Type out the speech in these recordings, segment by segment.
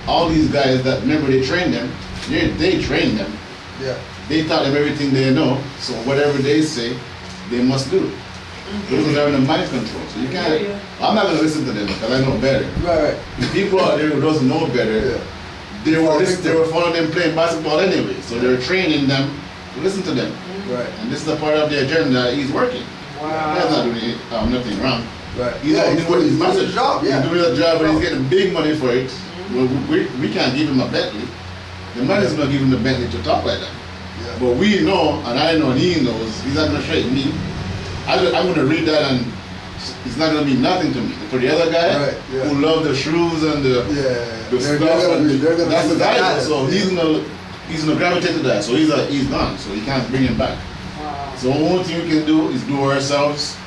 all these guys that, remember they trained them, they trained them. Yeah. They taught them everything they know, so whatever they say, they must do. Those are under mind control. So you can't, I'm not going to listen to them because I know better. Right. The people out there who doesn't know better, they were following them playing basketball anyway. So they were training them to listen to them. Right. And this is a part of the agenda he's working. Wow. He's not doing nothing wrong. Right. He's doing his job. Yeah. He's doing his job, but he's getting big money for it. Well, we can't give him a Bentley. The money's not giving the Bentley to talk like that. Yeah. But we know, and I know, and he knows, he's not going to shake me. I'm going to read that and it's not going to mean nothing to me. For the other guy who love the shoes and the stuff, that's the guy. So he's gonna gravitate to that. So he's gone. So you can't bring him back. Wow. So the only thing we can do is do ourselves.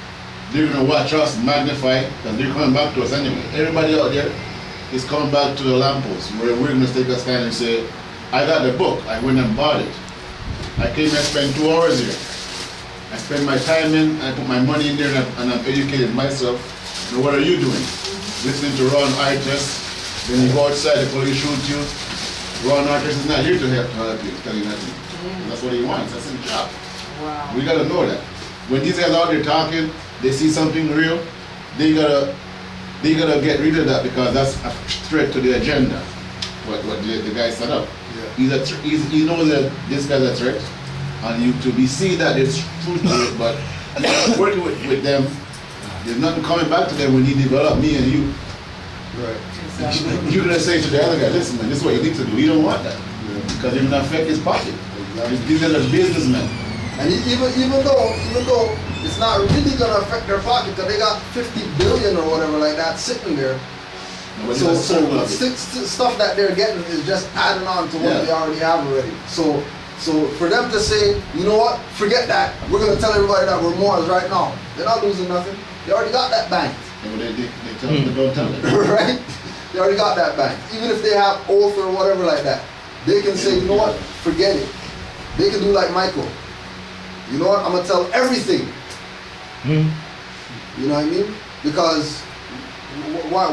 They're going to watch us magnify because they're coming back to us anyway. Everybody out there is coming back to the lamppost where we're going to take a stand and say, I got the book. I went and bought it. I came and spent 2 hours here. I spend my time in, I put my money in there, and I'm educating myself. Now what are you doing? Listening to Ron Artist, then you go outside, the police shoot you. Ron Artist is not here to help you, tell you nothing. That's what he wants, that's his job. Wow. We gotta know that. When these guys out there talking, they see something real, they gotta get rid of that because that's a threat to the agenda, what the guy set up. Yeah. He knows that this guy's a threat. And you to be see that there's truth to it, but working with them, there's nothing coming back to them when he develop me and you. Right. Exactly. You're gonna say to the other guy, listen man, this is what you need to do. You don't want that. Because you're gonna affect his pocket. These are the businessmen. And even though it's not really gonna affect their pocket because they got 50 billion or whatever like that sitting there. So stuff that they're getting is just adding on to what they already have already. So for them to say, you know what, forget that, we're going to tell everybody that we're Moors right now. They're not losing nothing. They already got that bank. Yeah, they tell them, don't tell them. Right? They already got that bank. Even if they have oath or whatever like that, they can say, you know what, forget it. They can do like Michael. You know what, I'm going to tell everything. You know what I mean? Because why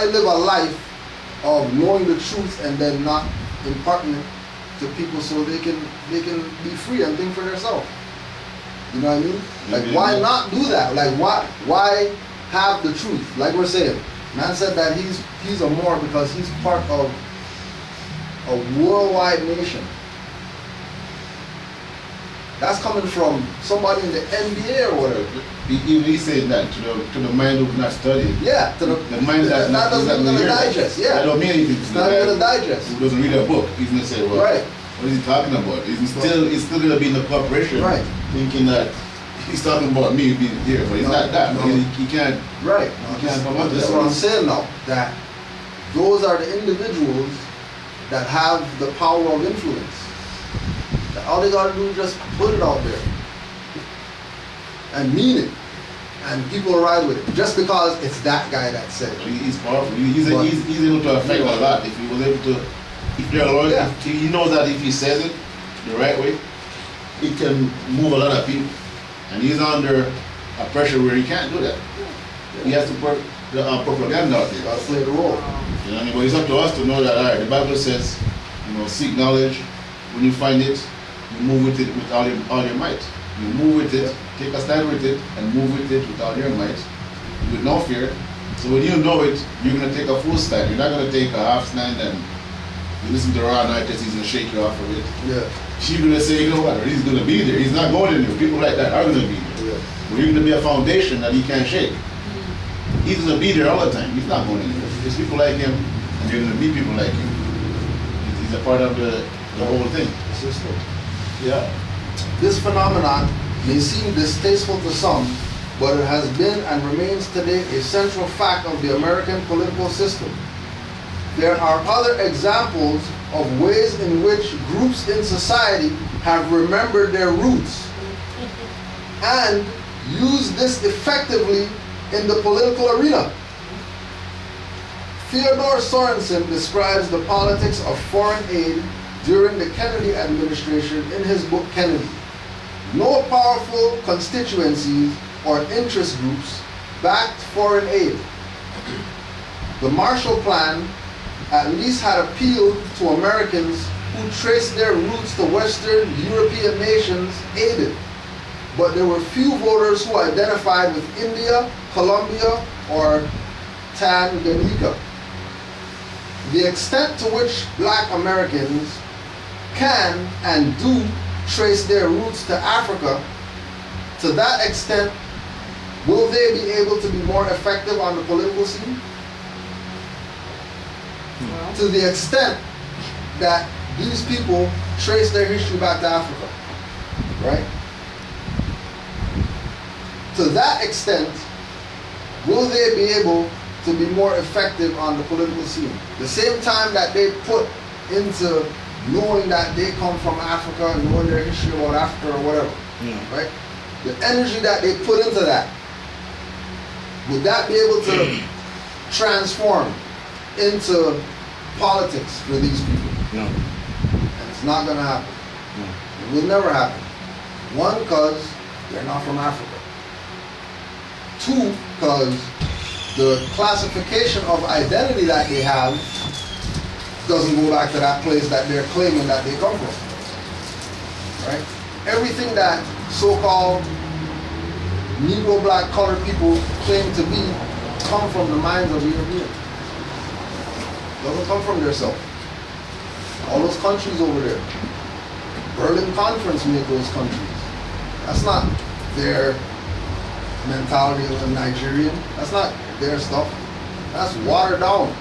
live a life of knowing the truth and then not imparting it to people so they can be free and think for themselves? You know what I mean? Like why not do that? Like why have the truth? Like we're saying, man said that he's a Moor because he's part of a worldwide nation. That's coming from somebody in the NBA or whatever. He said that to the mind who's not studying. Yeah, to the mind that doesn't even gonna digest. Yeah, that don't mean anything. It's not even gonna digest. Who doesn't read a book? He's gonna say, well, what is he talking about? He's still gonna be in the corporation, thinking that he's talking about me being here, but he's not that. No. He can't. Right. He can't come up to that. That's what I'm saying now. That those are the individuals that have the power of influence. That all they gotta do is just put it out there and mean it, and people will ride with it just because it's that guy that said it. He's powerful. He's able to affect a lot. If he was able to, if they're loyal, he knows that if he says it the right way, it can move a lot of people. And he's under a pressure where he can't do that. He has to put the propaganda out there. Gotta play the role. You know what I mean? But it's up to us to know that, all right, the Bible says, seek knowledge. When you find it, you move with it with all your might. You move with it, take a stand with it, and move with it with all your might, with no fear. So when you know it, you're going to take a full stand. You're not going to take a half stand and you listen to Ron Artist, he's going to shake you off of it. Yeah. She's going to say, you know what, he's going to be there. He's not going anywhere. People like that are going to be there. Yeah. But you're going to be a foundation that he can't shake. He's going to be there all the time. He's not going anywhere. There's people like him, and you're going to meet people like him. He's a part of the whole thing. System. Yeah. This phenomenon may seem distasteful to some, but it has been and remains today a central fact of the American political system. There are other examples of ways in which groups in society have remembered their roots and used this effectively in the political arena. Theodore Sorensen describes the politics of foreign aid during the Kennedy administration in his book Kennedy. No powerful constituencies or interest groups backed foreign aid. The Marshall Plan at least had appealed to Americans who traced their roots to Western European nations aided. But there were few voters who identified with India, Colombia, or Tanganyika. The extent to which black Americans can and do trace their roots to Africa, to that extent, will they be able to be more effective on the political scene? Well, To the extent that these people trace their history back to Africa, right? To that extent, will they be able to be more effective on the political scene? The same time that they put into knowing that they come from Africa and knowing their history about Africa or whatever, right? The energy that they put into that, would that be able to transform into politics for these people? No. And it's not going to happen. No. It will never happen. One, because they're not from Africa. Two, because the classification of identity that they have doesn't go back to that place that they're claiming that they come from. Right? Everything that so-called Negro, black, colored people claim to be come from the minds of Europeans. Doesn't come from their self. All those countries over there. Berlin Conference made those countries. That's not their mentality of a Nigerian. That's not their stuff. That's watered down.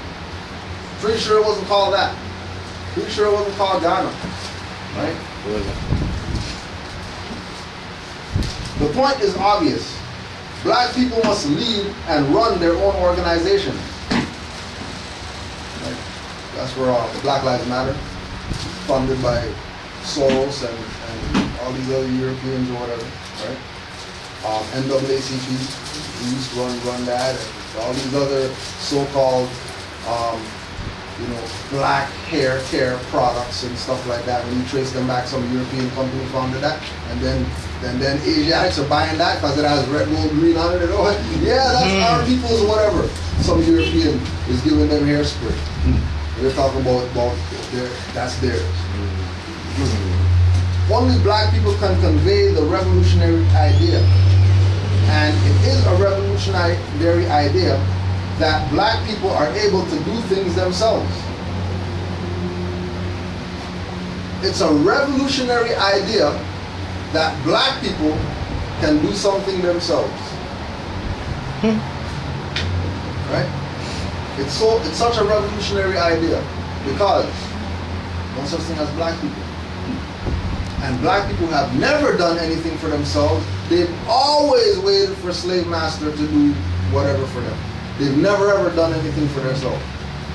Pretty sure it wasn't called that. Pretty sure it wasn't called Ghana. Right? The point is obvious. Black people must lead and run their own organization. Right? That's where Black Lives Matter, funded by Soros and all these other Europeans or whatever, right? NAACP, we used to run that, and all these other so-called, black hair care products and stuff like that. When you trace them back, some European company founded that, and then Asiatics are buying that because it has red, gold, green on it. And all that. Yeah, that's our people's whatever. Some European is giving them hairspray. They're talking about that's theirs. Only black people can convey the revolutionary idea. And it is a revolutionary idea that black people are able to do things themselves. It's a revolutionary idea that black people can do something themselves. Right? It's such a revolutionary idea because no such thing as black people. And black people have never done anything for themselves. They've always waited for slave master to do whatever for them. They've never ever done anything for themselves.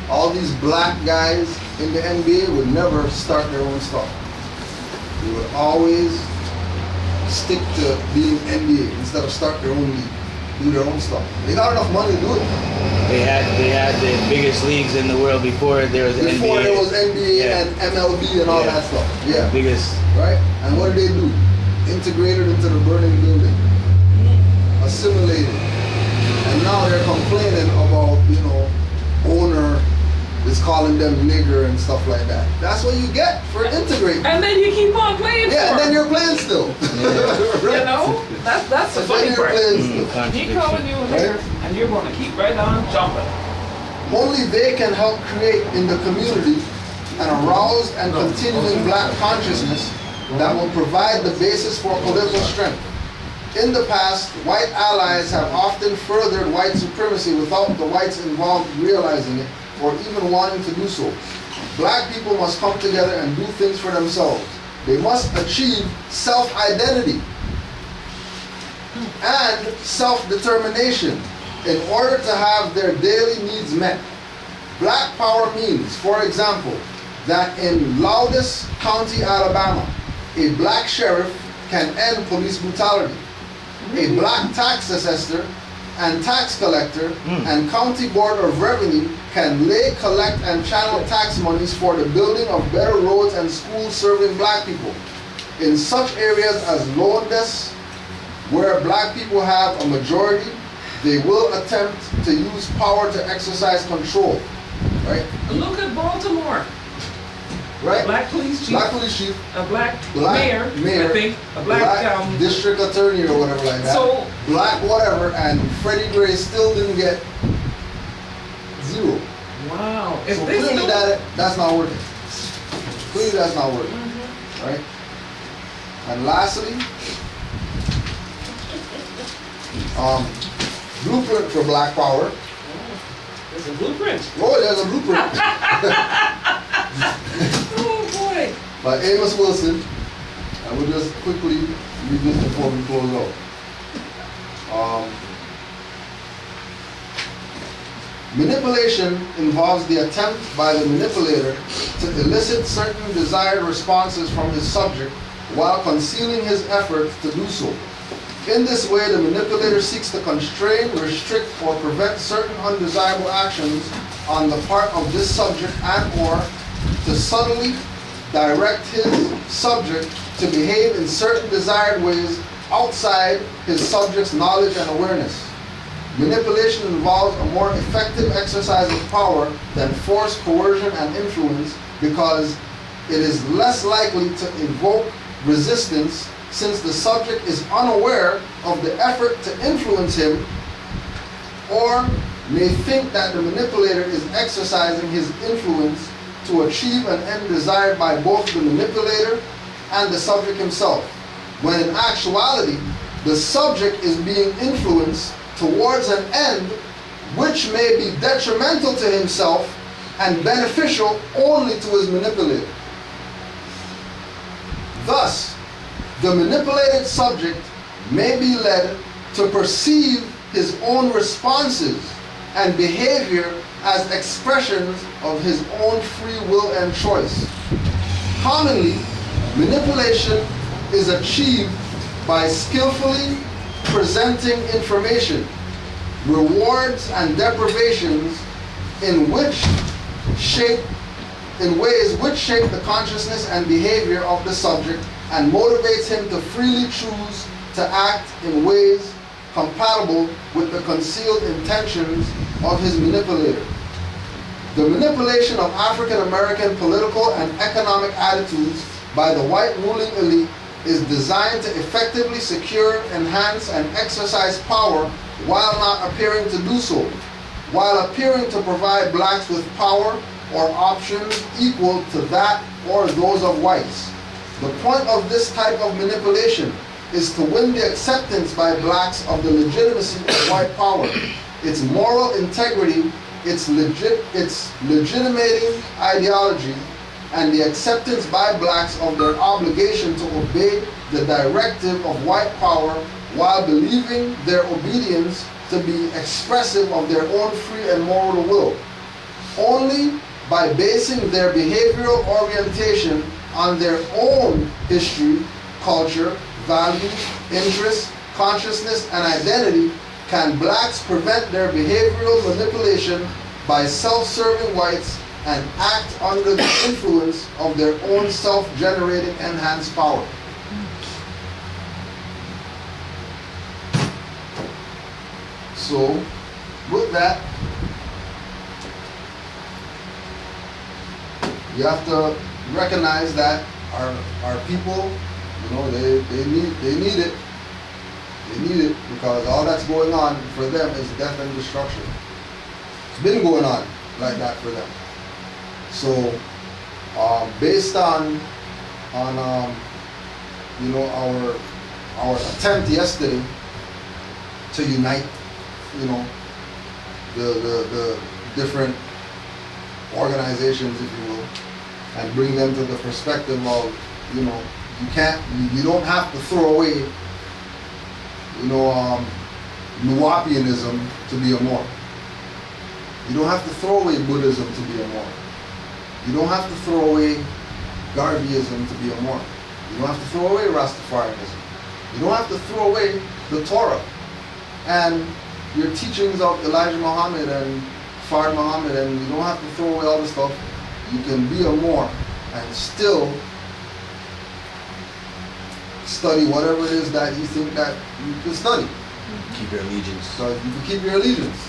All these black guys in the NBA would never start their own stuff. They would always stick to being NBA instead of start their own league, do their own stuff. They got enough money to do it. They had the biggest leagues in the world before there was NBA. Before there was NBA and MLB and all that stuff. Yeah. Biggest. Right? And what did they do? Integrated into the burning building. Assimilated. And now they're complaining about, owner is calling them nigger and stuff like that. That's what you get for integrating. and then you keep on playing Yeah, for and then him. you're playing still. You know? That's the And then funny you're part. playing still. He Contradiction. calling you a nigger, and you're going to keep right on jumping. Only they can help create in the community an aroused and continuing black consciousness that will provide the basis for political strength. In the past, white allies have often furthered white supremacy without the whites involved realizing it or even wanting to do so. Black people must come together and do things for themselves. They must achieve self-identity and self-determination in order to have their daily needs met. Black power means, for example, that in Loudon County, Alabama, a black sheriff can end police brutality. A black tax assessor and tax collector and county board of revenue can lay, collect, and channel tax monies for the building of better roads and schools serving black people. In such areas as Lowndes, where black people have a majority, they will attempt to use power to exercise control. right? Look at Baltimore. Right? Black police chief, Black police chief, a black, black mayor, I think, a black, district attorney or whatever like that. So- black whatever, and Freddie Gray still didn't get 0. wow. If So this clearly don't- that's not working. Clearly that's not working, Mhm. right? And lastly, blueprint for Black Power. There's a blueprint. Oh, there's a blueprint Oh boy. by Amos Wilson. I will just quickly read this before we close out. Manipulation involves the attempt by the manipulator to elicit certain desired responses from his subject while concealing his efforts to do so. In this way, the manipulator seeks to constrain, restrict, or prevent certain undesirable actions on the part of this subject and/or to subtly direct his subject to behave in certain desired ways outside his subject's knowledge and awareness. Manipulation involves a more effective exercise of power than force, coercion, and influence because it is less likely to evoke resistance since the subject is unaware of the effort to influence him or may think that the manipulator is exercising his influence to achieve an end desired by both the manipulator and the subject himself, when in actuality, the subject is being influenced towards an end which may be detrimental to himself and beneficial only to his manipulator. Thus, the manipulated subject may be led to perceive his own responses and behavior as expressions of his own free will and choice. Commonly, manipulation is achieved by skillfully presenting information, rewards and deprivations in ways which shape the consciousness and behavior of the subject and motivates him to freely choose to act in ways compatible with the concealed intentions of his manipulator. The manipulation of African American political and economic attitudes by the white ruling elite is designed to effectively secure, enhance, and exercise power while not appearing to do so, while appearing to provide blacks with power or options equal to that or those of whites. The point of this type of manipulation is to win the acceptance by blacks of the legitimacy of white power, its moral integrity, its legitimating ideology, and the acceptance by blacks of their obligation to obey the directive of white power while believing their obedience to be expressive of their own free and moral will. Only by basing their behavioral orientation on their own history, culture, values, interests, consciousness, and identity can blacks prevent their behavioral manipulation by self-serving whites and act under the influence of their own self-generating enhanced power. So, with that, you have to recognize that our people, you know, they need it. They need it because all that's going on for them is death and destruction. It's been going on like that for them. So, based on you know, our attempt yesterday to unite, you know, the different organizations, if you will, and bring them to the perspective of, you know, you don't have to throw away, you know, Nuwapianism to be a Moor. You don't have to throw away Buddhism to be a Moor. You don't have to throw away Garveyism to be a Moor. You don't have to throw away Rastafarianism. You don't have to throw away the Torah and your teachings of Elijah Muhammad and Fard Muhammad, and you don't have to throw away all the stuff. You can be a Moor and still study whatever it is that you think that you can study. Keep your allegiance. So you can keep your allegiance.